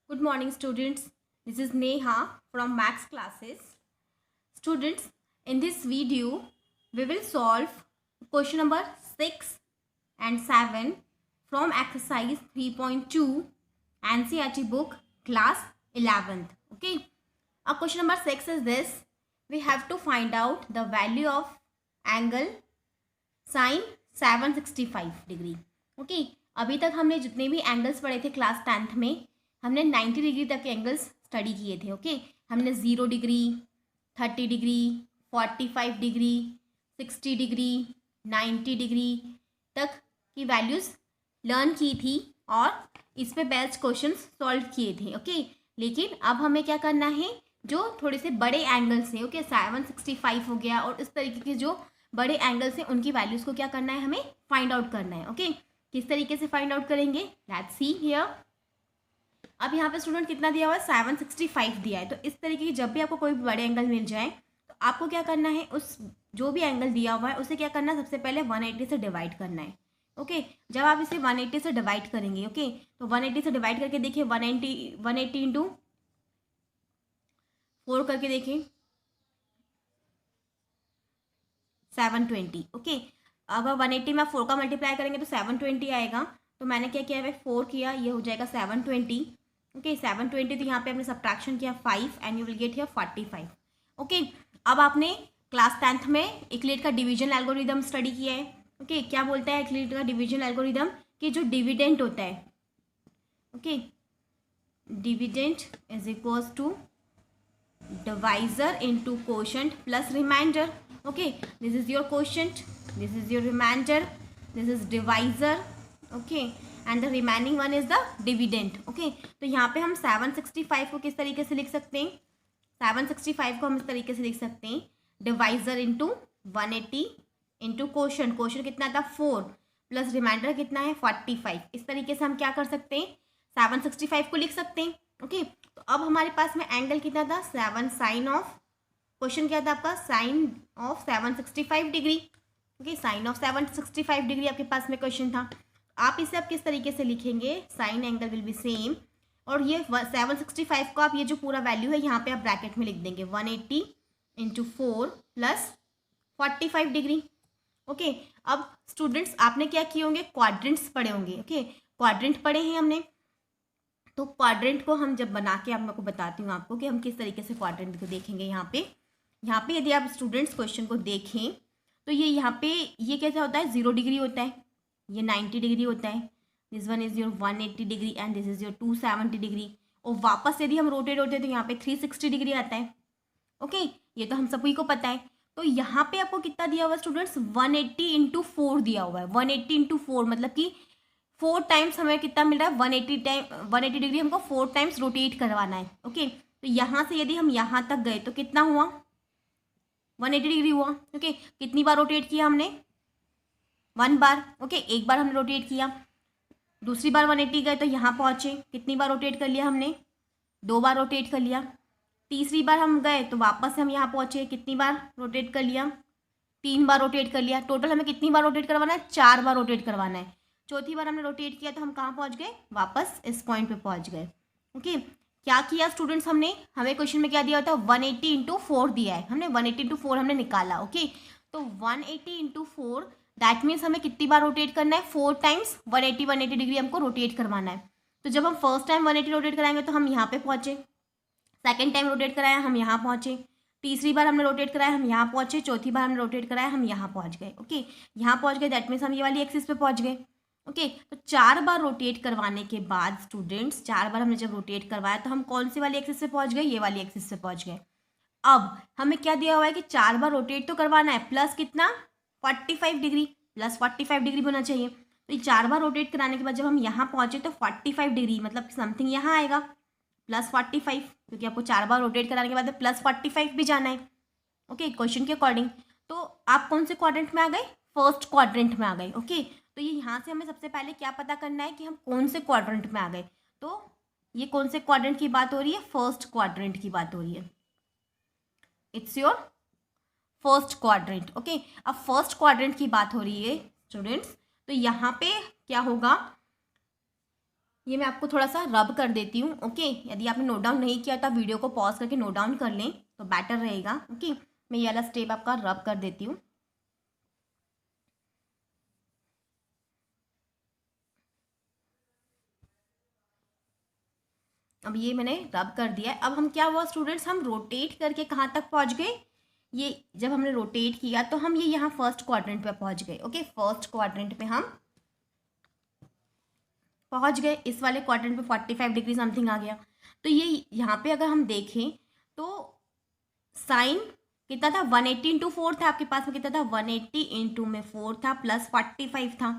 Good morning, students. This is Neha from Max classes. Students, in this video, we will solve question number 6 and 7 from exercise 3.2 NCERT book class 11th. Okay. Our question number 6 is this. We have to find out the value of angle sin 765 degree. Okay अभी तक हमने जितने भी angles पढ़े थे class 10th में हमने 90 degree तक के एंगल्स स्टडी किए थे. ओके हमने 0 degree, 30 degree, 45 degree, 60 degree, 90 degree तक की वैल्यूज़ लर्न की थी और इस पे बेस्ट क्वेश्चंस सॉल्व किए थे. ओके लेकिन अब हमें क्या करना है, जो थोड़े से बड़े एंगल्स हैं. ओके 765 हो गया और इस तरीके के जो बड़े एंगल्स हैं उनकी वैल्यूज़ को क्या करना है, हमें फाइंड आउट करना है. ओके किस तरीके से फाइंड आउट करेंगे, लेट्स सी हियर. अब यहाँ पे स्टूडेंट कितना दिया हुआ है, 765 दिया है. तो इस तरीके की जब भी आपको कोई बड़े एंगल मिल जाए तो आपको क्या करना है, उस जो भी एंगल दिया हुआ है उसे क्या करना है, सबसे पहले 180 से डिवाइड करना है. ओके जब आप इसे 180 से डिवाइड करेंगे, ओके तो 180 से डिवाइड करके देखिए 180 इंटू 4 करके देखिए 720. ओके अगर 180 में 4 का मल्टीप्लाई करेंगे तो 720 आएगा. तो मैंने क्या किया है, 4 किया, ये हो जाएगा 720. ओके 720 तो यहाँ पे हमने सब्ट्रैक्शन किया 5 and you will get here 45. Okay अब आपने क्लास 10th में यूक्लिड का डिवीजन एल्गोरिदम स्टडी किया है. ओके क्या बोलता है यूक्लिड का डिवीजन एल्गोरिदम, कि जो डिविडेंट होता है, okay dividend is equals to divisor into quotient plus remainder. okay this is your quotient, this is your remainder, this is divisor, okay and the remaining one is the dividend. okay तो यहाँ पे हम 765 को किस तरीके से लिख सकते हैं, 765 को हम इस तरीके से लिख सकते हैं, divisor into 180 into quotient, quotient कितना था 4 प्लस रिमाइंडर कितना है 45. इस तरीके से हम क्या कर सकते हैं, 765 को लिख सकते हैं. ओके तो अब हमारे पास में एंगल कितना था, 7 साइन ऑफ, क्वेश्चन क्या था आपका, sine of 765 degree. Okay sine of 765 degree आपके पास में क्वेश्चन था. आप इसे आप किस तरीके से लिखेंगे, sign angle will be same और ये 765 को आप ये जो पूरा वैल्यू है यहाँ पे आप ब्रैकेट में लिख देंगे 180 इंटू 4 प्लस 45 डिग्री. ओके अब स्टूडेंट्स आपने क्या किए होंगे, क्वाड्रेंट्स पढ़े होंगे. ओके क्वाड्रेंट पढ़े हैं हमने, तो क्वाड्रेंट को हम जब बना के आपको बताती हूँ आपको कि हम किस तरीके से क्वाड्रेंट को देखेंगे. यहाँ पे यदि आप स्टूडेंट्स क्वेश्चन को देखें तो ये यहाँ पे ये कैसा होता है, 0 डिग्री होता है, ये 90 डिग्री होता है, this one is your 180 degree and this is your 270 degree. और वापस यदि हम रोटेट होते हैं तो यहाँ पे 360 डिग्री आता है. ओके ये तो हम सभी को पता है. तो यहाँ पे आपको कितना दिया हुआ है स्टूडेंट्स, 180 इंटू 4 दिया हुआ है. 180 इंटू 4 मतलब कि 4 टाइम्स हमें कितना मिल रहा है, 180 डिग्री हमको 4 टाइम्स रोटेट करवाना है. ओके तो यहाँ से यदि हम यहाँ तक गए तो कितना हुआ, 180 डिग्री हुआ. ओके कितनी बार रोटेट किया हमने, 1 बार. ओके एक बार हमने रोटेट किया, दूसरी बार 180 गए तो यहाँ पहुँचे, कितनी बार रोटेट कर लिया हमने, 2 बार रोटेट कर लिया. तीसरी बार हम गए तो वापस से हम यहाँ पहुँचे, कितनी बार रोटेट कर लिया, 3 बार रोटेट कर लिया. टोटल हमें कितनी बार रोटेट करवाना है, 4 बार रोटेट करवाना है. चौथी बार हमने रोटेट किया तो हम कहाँ पहुँच गए, वापस इस पॉइंट पे पहुँच गए. ओके क्या किया स्टूडेंट्स हमने, हमें क्वेश्चन में क्या दिया होता है, 180 इंटू 4 दिया है, हमने 180 इंटू 4 हमने निकाला. ओके तो 180 इंटू 4 दैट मीन्स हमें कितनी बार रोटेट करना है, 4 टाइम्स 180 डिग्री हमको रोटेट करवाना है. तो जब हम फर्स्ट टाइम 180 रोटेट कराएंगे तो हम यहाँ पे पहुँचे, सेकेंड टाइम रोटेट कराया हम यहाँ पहुँचे, तीसरी बार हमने रोटेट कराया हम यहाँ पहुँचे, चौथी बार हमने रोटेट कराया हम यहाँ पहुँच गए. ओके यहाँ पहुँच गए दैट मीन्स हम ये वाली एक्सिस पे पहुँच गए. ओके तो 4 बार रोटेट करवाने के बाद स्टूडेंट्स, 4 बार हमने जब रोटेट करवाया तो हम कौन सी वाली एक्सिस से पहुँच गए, ये वाली एक्सिस से पहुँच गए. अब हमें क्या दिया हुआ है कि 4 बार रोटेट तो करवाना है, प्लस कितना 45 डिग्री, प्लस 45 डिग्री होना चाहिए. तो ये 4 बार रोटेट कराने के बाद जब हम यहाँ पहुँचे तो 45 डिग्री मतलब समथिंग यहाँ आएगा प्लस 45, क्योंकि आपको 4 बार रोटेट कराने के बाद प्लस 45 भी जाना है. ओके क्वेश्चन के अकॉर्डिंग. तो आप कौन से क्वाड्रेंट में आ गए, फर्स्ट क्वाड्रेंट में आ गए. ओके तो ये यहाँ से हमें सबसे पहले क्या पता करना है कि हम कौन से क्वाड्रेंट में आ गए. तो ये कौन से क्वाड्रेंट की बात हो रही है, फर्स्ट क्वाड्रेंट की बात हो रही है. It's your first quadrant. Okay अब फर्स्ट क्वाड्रेंट की बात हो रही है स्टूडेंट्स, तो यहाँ पे क्या होगा, ये मैं आपको थोड़ा सा रब कर देती हूँ। ओके, यदि आपने नोट डाउन नहीं किया तो आप वीडियो को पॉज करके नोट डाउन कर लें तो बेटर रहेगा। ओके, मैं ये वाला स्टेप आपका रब कर देती हूँ। अब ये मैंने रब कर दिया है। अब हम क्या हुआ स्टूडेंट्स, हम रोटेट करके कहाँ तक पहुँच गए, ये जब हमने रोटेट किया तो हम ये यहाँ फर्स्ट क्वाड्रेंट पे पहुँच गए। ओके, फर्स्ट क्वाड्रेंट पे हम पहुँच गए, इस वाले क्वाड्रेंट पे 45 डिग्री समथिंग आ गया। तो ये यहाँ पे अगर हम देखें तो साइन कितना था, 180 इंटू 4 था आपके पास में, कितना था 180 इंटू में 4 था प्लस 45 था।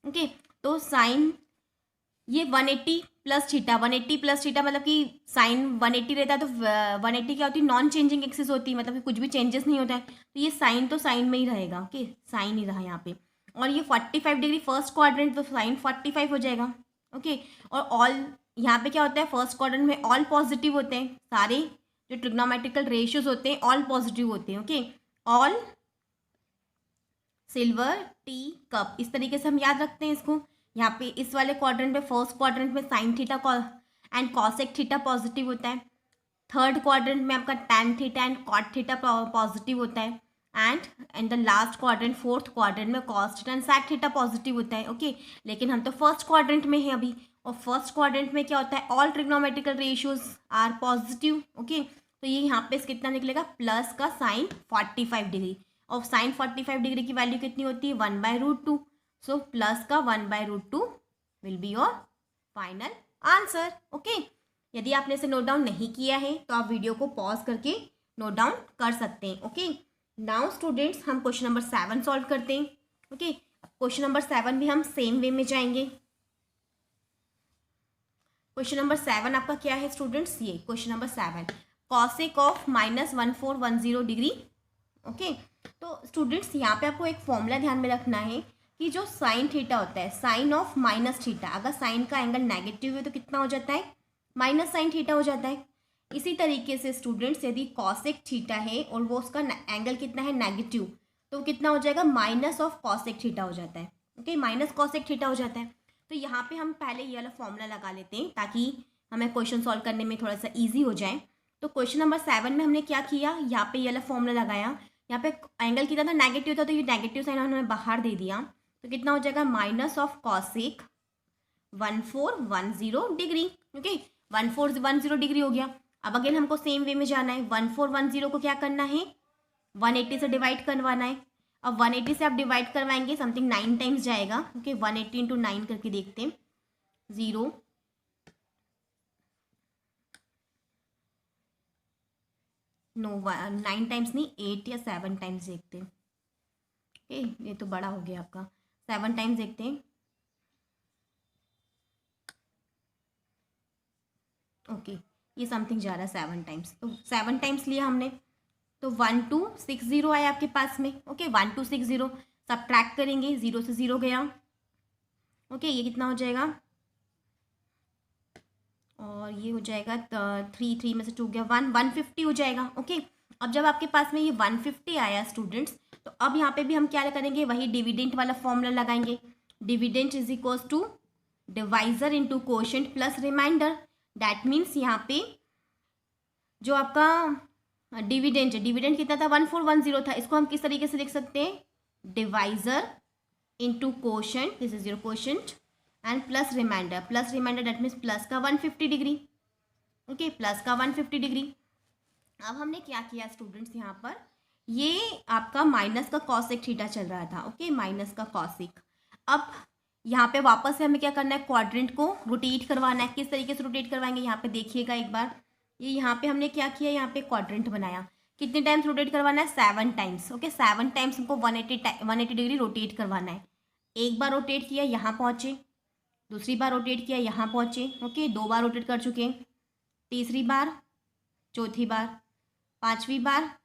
ओके, तो साइन ये 180 प्लस थीटा, 180 प्लस थीटा मतलब कि साइन 180 रहता है तो 180 क्या होती है, नॉन चेंजिंग एक्सिस होती है, मतलब कि कुछ भी चेंजेस नहीं होता है। तो ये साइन तो साइन में ही रहेगा। ओके, साइन ही रहा यहाँ पे। और ये 45 डिग्री फर्स्ट क्वाड्रेंट तो साइन 45 हो जाएगा। ओके, और ऑल यहाँ पे क्या होता है, फर्स्ट क्वाड्रेंट में ऑल पॉजिटिव होते हैं, सारे जो ट्रिग्नोमेट्रिकल रेशियोज होते हैं ऑल पॉजिटिव होते हैं। Okay, all silver tea cup, इस तरीके से हम याद रखते हैं इसको। यहाँ पे इस वाले क्वाड्रेंट में फर्स्ट क्वाड्रेंट में sine theta and cosec theta positive होता है। थर्ड क्वाड्रेंट में आपका tan theta and cot theta positive होता है। And in the last quadrant fourth quadrant में cos theta and sec theta positive होता है। ओके, लेकिन हम तो फर्स्ट क्वाड्रेंट में हैं अभी, और फर्स्ट क्वाड्रेंट में क्या होता है, all trigonometrical ratios are positive. Okay, तो ये यहाँ पे कितना निकलेगा, प्लस का साइन 45 डिग्री, और साइन 45 डिग्री की वैल्यू कितनी होती है, 1/√2। सो प्लस का 1/√2 will be your final answer. Okay, यदि आपने इसे नोट डाउन नहीं किया है तो आप वीडियो को पॉज करके नोट डाउन कर सकते हैं। ओके, नाउ स्टूडेंट्स हम क्वेश्चन नंबर 7 सॉल्व करते हैं। ओके, क्वेश्चन नंबर 7 भी हम सेम वे में जाएंगे। क्वेश्चन नंबर 7 आपका क्या है स्टूडेंट्स, ये question number 7, cosec of -1410 degree. Okay, तो स्टूडेंट्स यहाँ पे आपको एक फॉर्मूला ध्यान में रखना है कि जो साइन थीटा होता है, साइन ऑफ माइनस थीटा, अगर साइन का एंगल नेगेटिव है तो कितना हो जाता है, माइनस साइन थीटा हो जाता है। इसी तरीके से स्टूडेंट्स यदि कॉसेक थीटा है और वो उसका एंगल कितना है, नेगेटिव, तो कितना हो जाएगा, माइनस ऑफ कॉसेक थीटा हो जाता है। ओके, माइनस कॉसेक थीटा हो जाता है। तो यहाँ पे हम पहले ये वाला फॉर्मूला लगा लेते हैं ताकि हमें क्वेश्चन सॉल्व करने में थोड़ा सा ईजी हो जाए। तो क्वेश्चन नंबर 7 में हमने क्या किया, यहाँ पे ये वाला फॉर्मूला लगाया। यहाँ पे एंगल कितना था, नेगेटिव था, तो ये नेगेटिव साइन उन्होंने बाहर दे दिया, तो कितना हो जाएगा, minus of cosec 1410 degree. Okay, 1410 degree हो गया। अब अगेन हमको सेम वे में जाना है, 1410 को क्या करना है, 180 से डिवाइड करवाना है। अब 180 से आप डिवाइड करवाएंगे समथिंग 9 टाइम्स जाएगा। ओके, 180 इंटू 9 करके देखते हैं, 0 नो 9 टाइम्स नहीं, 8 या 7 टाइम्स देखते हैं। ओके, ये तो बड़ा हो गया आपका, 7 टाइम्स देखते हैं। ओके, ये समथिंग जा रहा है 7 टाइम्स, तो 7 टाइम्स लिया हमने, तो 1260 आया आपके पास में। ओके, 1260 सब्ट्रैक्ट करेंगे, 0 से 0 गया। ओके, ये कितना हो जाएगा, और ये हो जाएगा 3 में से 2 गया 1, 150 हो जाएगा। ओके, अब जब आपके पास में ये 150 आया स्टूडेंट्स, तो अब यहाँ पे भी हम क्या करेंगे, वही डिविडेंट वाला फॉर्मूला लगाएंगे। Dividend is equals to divisor into quotient plus remainder. That means यहाँ पे जो आपका डिविडेंट है, डिविडेंट कितना था, 1410 था, इसको हम किस तरीके से लिख सकते हैं, divisor into quotient, this is your quotient, and plus remainder, plus remainder that means plus का 150 डिग्री। ओके, प्लस का 150 डिग्री। अब हमने क्या किया स्टूडेंट्स, यहाँ पर ये आपका माइनस का कॉसेक थीटा चल रहा था। ओके, माइनस का कॉसेक। अब यहाँ पे वापस से हमें क्या करना है, क्वाड्रेंट को रोटेट करवाना है। किस तरीके से रोटेट करवाएंगे, यहाँ पे देखिएगा एक बार, ये यहाँ पे हमने क्या किया, यहाँ पे क्वाड्रेंट बनाया। कितने टाइम्स रोटेट करवाना है, 7 टाइम्स। ओके, 7 टाइम्स हमको 180 डिग्री रोटेट करवाना है। एक बार रोटेट किया, यहाँ पहुँचे, दूसरी बार रोटेट किया, यहाँ पहुँचे। ओके, 2 बार रोटेट कर चुके हैं, तीसरी बार, चौथी बार, 5वीं बार,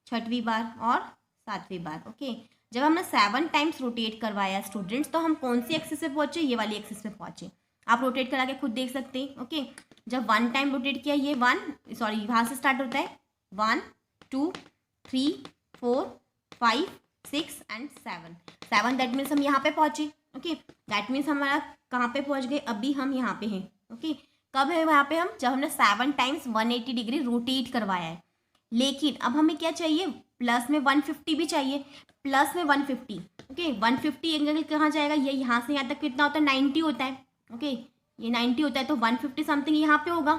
6वीं बार और 7वीं बार। ओके, जब हमने 7 टाइम्स रोटेट करवाया स्टूडेंट्स, तो हम कौन सी एक्सिस पे पहुँचे, ये वाली एक्सिस पे पहुँचे। आप रोटेट करा के खुद देख सकते हैं। ओके, जब 1 टाइम रोटेट किया, ये 1 सॉरी वहाँ से स्टार्ट होता है, 1 2 3 4 5 6 एंड 7 दैट मीन्स हम यहाँ पे पहुँचे। ओके, दैट मीन्स हमारा कहाँ पे पहुँच गए, अभी हम यहाँ पे हैं। ओके, कब है यहाँ पे हम, जब हमने 7 टाइम्स 180 डिग्री रोटेट करवाया है। लेकिन अब हमें क्या चाहिए, प्लस में 150 भी चाहिए, प्लस में 150। ओके, 150 एंगल कहाँ जाएगा, ये यहाँ से यहाँ तक कितना होता है, 90 होता है। ओके, ये 90 होता है, तो 150 समथिंग यहाँ पे होगा,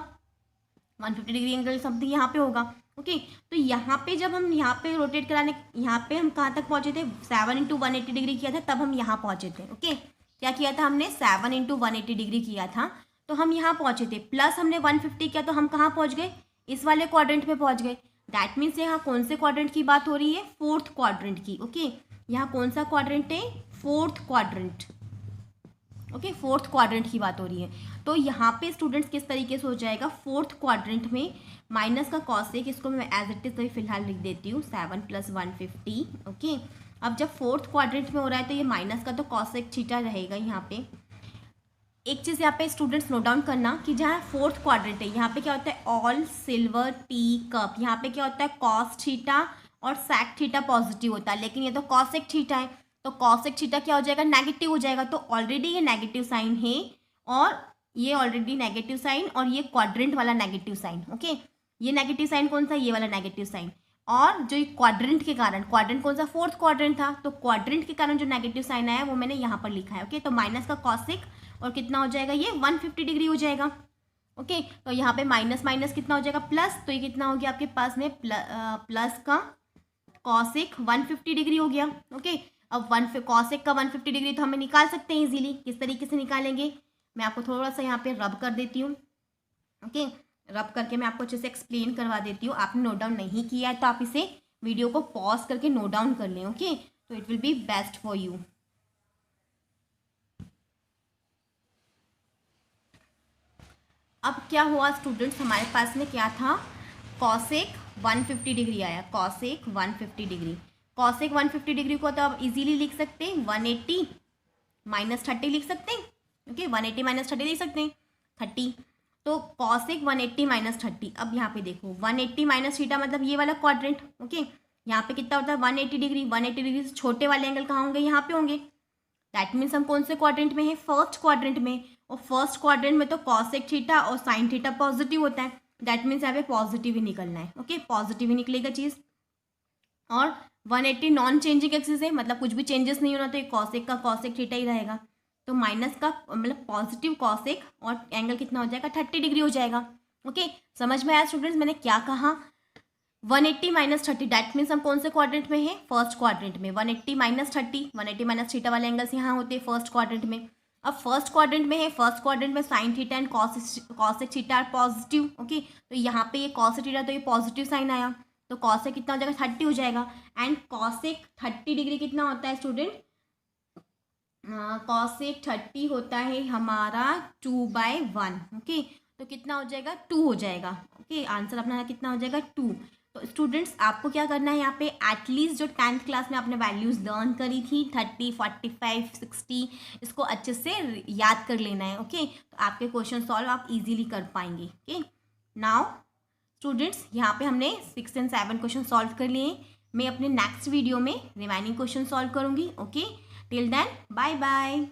150 डिग्री एंगल समथिंग यहाँ पे होगा। ओके, तो यहाँ पे जब हम यहाँ पे रोटेट कराने, यहाँ पे हम कहाँ तक पहुँचे थे, 7 इंटू 180 डिग्री किया था, तब हम यहाँ पहुँचे थे। ओके, क्या किया था हमने, 7 इंटू 180 डिग्री किया था, तो हम यहाँ पहुँचे थे, प्लस हमने 150 किया, तो हम कहाँ पहुँच गए, इस वाले क्वाड्रेंट में पहुँच गए। दैट मीन्स यहाँ कौन से क्वाड्रेंट की बात हो रही है, 4th क्वाड्रेंट की। ओके, यहाँ कौन सा क्वाड्रेंट है, 4th quadrant. Okay, 4th quadrant की बात हो रही है। तो यहाँ पे स्टूडेंट्स किस तरीके से हो जाएगा, 4th क्वाड्रेंट में माइनस का कॉसेक, इसको मैं एज इट इज अभी फिलहाल लिख देती हूँ, 7 + 150। ओके, अब जब 4th क्वाड्रेंट में हो रहा है तो ये माइनस का तो कॉसेक थीटा रहेगा यहाँ पे। एक चीज़ यहाँ पे स्टूडेंट्स नोट डाउन करना कि जहाँ 4th क्वाड्रेंट है, यहाँ पे क्या होता है, ऑल सिल्वर टी कप, यहाँ पे क्या होता है, कॉस थीटा और सेक थीटा पॉजिटिव होता है, लेकिन ये तो कॉसेक थीटा है, तो कॉसेक थीटा क्या हो जाएगा, नेगेटिव हो जाएगा। तो ऑलरेडी ये नेगेटिव साइन है, और ये ऑलरेडी नेगेटिव साइन, और ये क्वाड्रेंट वाला नेगेटिव साइन। ओके, ये नेगेटिव साइन कौन सा, ये वाला नेगेटिव साइन, और जो क्वाड्रेंट के कारण, क्वाड्रेंट कौन सा, 4th क्वाड्रेंट था, तो क्वाड्रेंट के कारण जो नेगेटिव साइन आया वो मैंने यहाँ पर लिखा है। ओके, तो माइनस का कॉसेक और कितना हो जाएगा, ये 150 डिग्री हो जाएगा। ओके, तो यहाँ पे माइनस माइनस कितना हो जाएगा, प्लस, तो ये कितना हो गया आपके पास में, प्लस का कॉसेक 150 डिग्री हो गया। ओके, अब कॉसेक का 150 डिग्री तो हमें निकाल सकते हैं इजीली। किस तरीके से निकालेंगे, मैं आपको थोड़ा सा यहाँ पे रब कर देती हूँ। ओके, रब करके मैं आपको अच्छे से एक्सप्लेन करवा देती हूँ। आपने नोट डाउन नहीं किया है तो आप इसे वीडियो को पॉज करके नोट डाउन कर लें। ओके, तो it will be best for you. अब क्या हुआ स्टूडेंट्स, हमारे पास में क्या था, कॉसेक 150 डिग्री आया, कॉसेक 150 डिग्री। कॉसेक 150 डिग्री को तो आप इजीली लिख सकते हैं 180 - 30 लिख सकते हैं। ओके, 180 - 30 लिख सकते हैं, 30। तो कॉसेक 180 - 30। अब यहाँ पे देखो 180 माइनस थीटा मतलब ये वाला क्वाड्रेंट। ओके, यहाँ पे कितना होता है, 180 डिग्री। 180 डिग्री से छोटे वाले एंगल कहाँ होंगे, यहाँ पे होंगे। दैट मीन्स हम कौन से क्वाड्रेंट में है, 1st क्वाड्रेंट में। और 1st क्वाड्रेंट में तो कॉसेक थीटा और साइन थीटा पॉजिटिव होता है। दैट मीन्स यहाँ पे पॉजिटिव ही निकलना है। ओके, पॉजिटिव ही निकलेगा चीज़। और 180 नॉन चेंजिंग एक्सिस है, मतलब कुछ भी चेंजेस नहीं होना, तो ये कॉसेक का कॉसेक थीटा ही रहेगा। तो माइनस का मतलब पॉजिटिव कॉसेक, और एंगल कितना हो जाएगा, 30 डिग्री हो जाएगा। ओके, समझ में आया स्टूडेंट्स मैंने क्या कहा, 180 - 30। दैट मीन्स हम कौन से क्वाड्रेंट में है, 1st क्वाड्रेंट में। 180 - 30, 180 - थीटा वाले एंगल्स यहाँ होते हैं 1st क्वाड्रेंट में। अब 1st क्वाड्रेंट में है, 1st क्वाड्रेंट में sine theta and cosec theta are positive. Okay, तो यहाँ पे ये कॉसेक थीटा, तो ये पॉजिटिव साइन आया, तो कॉसेक कितना हो जाएगा, 30 हो जाएगा। एंड कॉसेक 30 डिग्री कितना होता है स्टूडेंट, कॉसेक 30 होता है हमारा 2/1। ओके, तो कितना हो जाएगा, 2 हो जाएगा। ओके, आंसर अपना कितना हो जाएगा, 2। तो स्टूडेंट्स आपको क्या करना है, यहाँ पे एटलीस्ट जो 10th क्लास में आपने वैल्यूज़ लर्न करी थी 30, 45, 60, इसको अच्छे से याद कर लेना है। ओके, तो आपके क्वेश्चन सॉल्व आप इजीली कर पाएंगे। ओके, नाउ स्टूडेंट्स यहाँ पे हमने 6 और 7 क्वेश्चन सॉल्व कर लिए। मैं अपने नेक्स्ट वीडियो में रिमाइनिंग क्वेश्चन सॉल्व करूँगी। Okay, till then bye bye.